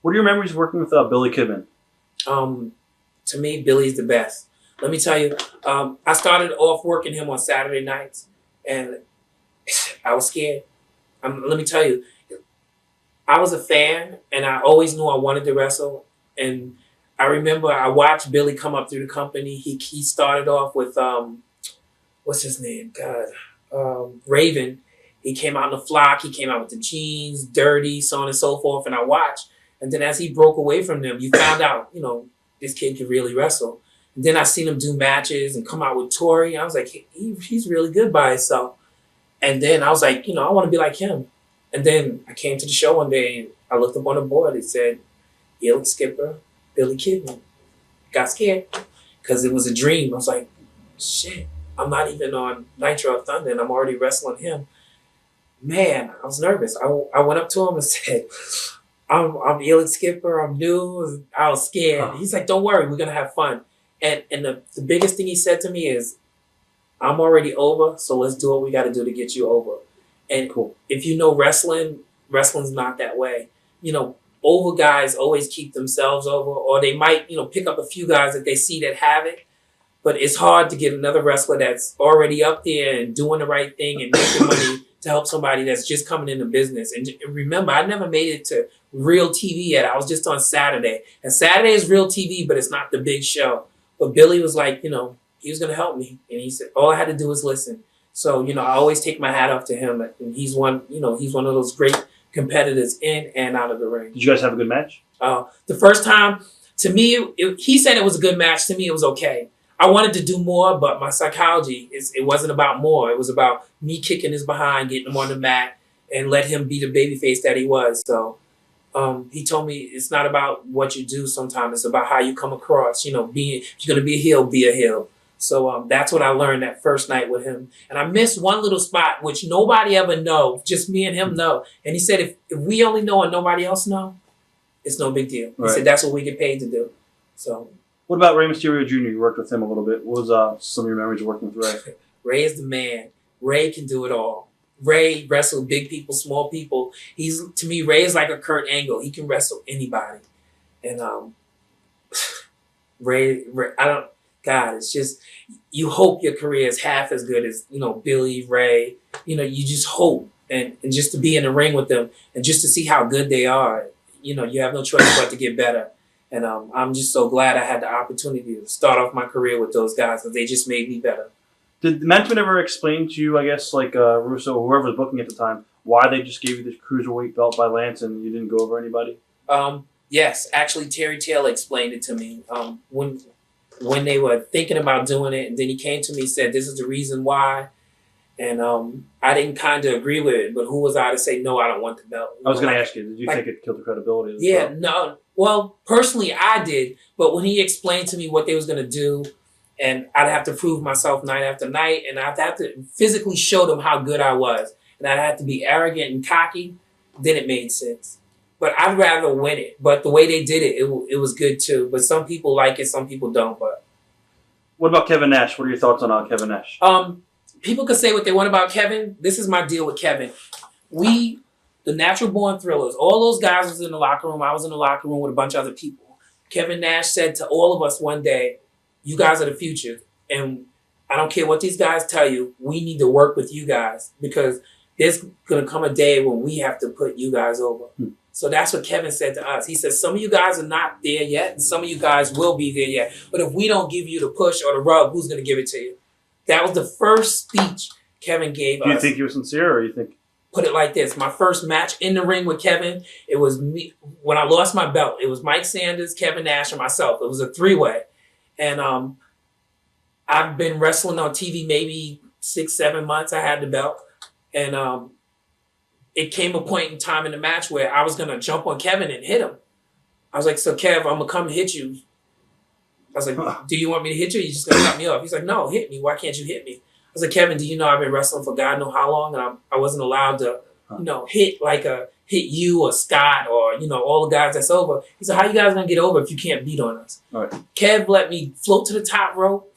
What are your memories of working with Billy Kidman? To me, Billy's the best. Let me tell you, I started off working him on Saturday nights, and I was scared. Let me tell you, I was a fan, and I always knew I wanted to wrestle. And I remember I watched Billy come up through the company. He started off with what's his name? God, Raven. He came out in the flock. He came out with the jeans, dirty, so on and so forth. And I watched. And then as he broke away from them, you found out, this kid could really wrestle. And then I seen him do matches and come out with Tori. I was like, he's really good by himself. And then I was like, I want to be like him. And then I came to the show one day and I looked up on the board. It said, Elix Skipper, Billy Kidman. Got scared because it was a dream. I was like, shit, I'm not even on Nitro or Thunder and I'm already wrestling him. Man, I was nervous. I went up to him and said, I'm Elix Skipper, I'm new. I was scared. He's like, don't worry, we're going to have fun. And the biggest thing he said to me is, I'm already over, so let's do what we got to do to get you over. And Cool. If you know wrestling's not that way. Over guys always keep themselves over, or they might, pick up a few guys that they see that have it. But it's hard to get another wrestler that's already up there and doing the right thing and making money to help somebody that's just coming into business. And remember, I never made it to real TV yet. I was just on Saturday. And Saturday is real TV, but it's not the big show. But Billy was like, he was going to help me. And he said, all I had to do was listen. So, I always take my hat off to him. And he's one of those great competitors in and out of the ring. Did you guys have a good match? The first time, to me, he said it was a good match. To me, it was okay. I wanted to do more, but my psychology, it wasn't about more. It was about me kicking his behind, getting him on the mat, and let him be the babyface that he was. So he told me it's not about what you do sometimes. It's about how you come across. If you're going to be a heel, be a heel. So that's what I learned that first night with him. And I missed one little spot, which nobody ever know. Just me and him know. And he said, if we only know and nobody else know, it's no big deal. He said, that's what we get paid to do. So. What about Rey Mysterio Jr.? You worked with him a little bit. What was some of your memories of working with Rey? Ray is the man. Ray can do it all. Ray wrestled big people, small people. To me, Ray is like a Kurt Angle. He can wrestle anybody. And Ray, it's just, you hope your career is half as good as, Billy, Ray. You just hope. And just to be in the ring with them and just to see how good they are, you have no choice but to get better. And I'm just so glad I had the opportunity to start off my career with those guys because they just made me better. Did the management ever explain to you, I guess, like Russo or whoever was booking at the time, why they just gave you this Cruiserweight belt by Lance and you didn't go over anybody? Yes, actually, Terry Taylor explained it to me when they were thinking about doing it. And then he came to me and said, this is the reason why. And I didn't kind of agree with it, but who was I to say, no, I don't want the belt? I was going to ask you, did you think it killed the credibility of the belt? No. Well, personally, I did. But when he explained to me what they was going to do, and I'd have to prove myself night after night, and I'd have to physically show them how good I was, and I'd have to be arrogant and cocky, then it made sense. But I'd rather win it. But the way they did it, it was good too. But some people like it, some people don't. But what about Kevin Nash? What are your thoughts on Kevin Nash? People can say what they want about Kevin. This is my deal with Kevin. The Natural Born Thrillers, all those guys was in the locker room. I was in the locker room with a bunch of other people. Kevin Nash said to all of us one day, you guys are the future. And I don't care what these guys tell you. We need to work with you guys because there's going to come a day when we have to put you guys over. So that's what Kevin said to us. He said, some of you guys are not there yet, and some of you guys will be there yet. But if we don't give you the push or the rub, who's going to give it to you? That was the first speech Kevin gave us. Do you think he was sincere, or you think? Put it like this. My first match in the ring with Kevin, it was me. When I lost my belt, it was Mike Sanders, Kevin Nash, and myself. It was a 3-way. And I've been wrestling on TV maybe 6-7 months. I had the belt. And it came a point in time in the match where I was going to jump on Kevin and hit him. I was like, so Kev, I'm going to come hit you. I was like, do you want me to hit you or you just going to cut me off? He's like, no, hit me. Why can't you hit me? I was like, Kevin, do you know I've been wrestling for God know how long? And I wasn't allowed to, hit you or Scott or, all the guys that's over. He said, how you guys going to get over if you can't beat on us? All right. Kev let me float to the top rope.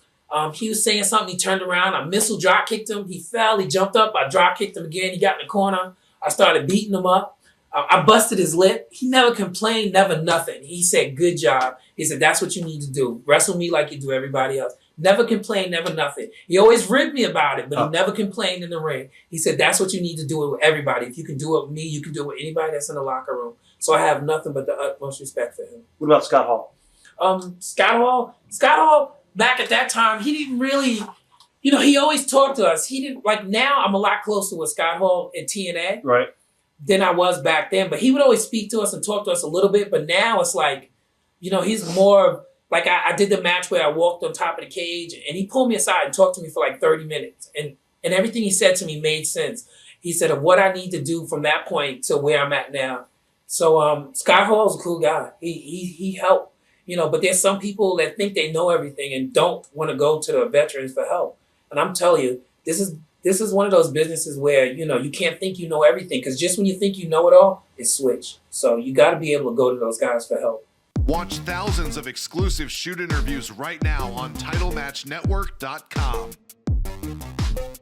He was saying something. He turned around. I missile drop kicked him. He fell. He jumped up. I drop kicked him again. He got in the corner. I started beating him up. I busted his lip. He never complained, never nothing. He said, good job. He said, that's what you need to do. Wrestle me like you do everybody else. Never complained, never nothing. He always ribbed me about it, but he never complained in the ring. He said, that's what you need to do with everybody. If you can do it with me, you can do it with anybody that's in the locker room. So I have nothing but the utmost respect for him. What about Scott Hall? Scott Hall, back at that time, he didn't really, he always talked to us. He didn't, like now I'm a lot closer with Scott Hall in TNA. Right. Than I was back then. But he would always speak to us and talk to us a little bit. But now it's like, he's more like I did the match where I walked on top of the cage and he pulled me aside and talked to me for like 30 minutes. And everything he said to me made sense. He said of what I need to do from that point to where I'm at now. So Scott Hall's a cool guy. He helped, but there's some people that think they know everything and don't want to go to the veterans for help. And I'm telling you, this is one of those businesses where, you can't think you know everything because just when you think you know it all, it's switched. So you got to be able to go to those guys for help. Watch thousands of exclusive shoot interviews right now on TitleMatchNetwork.com.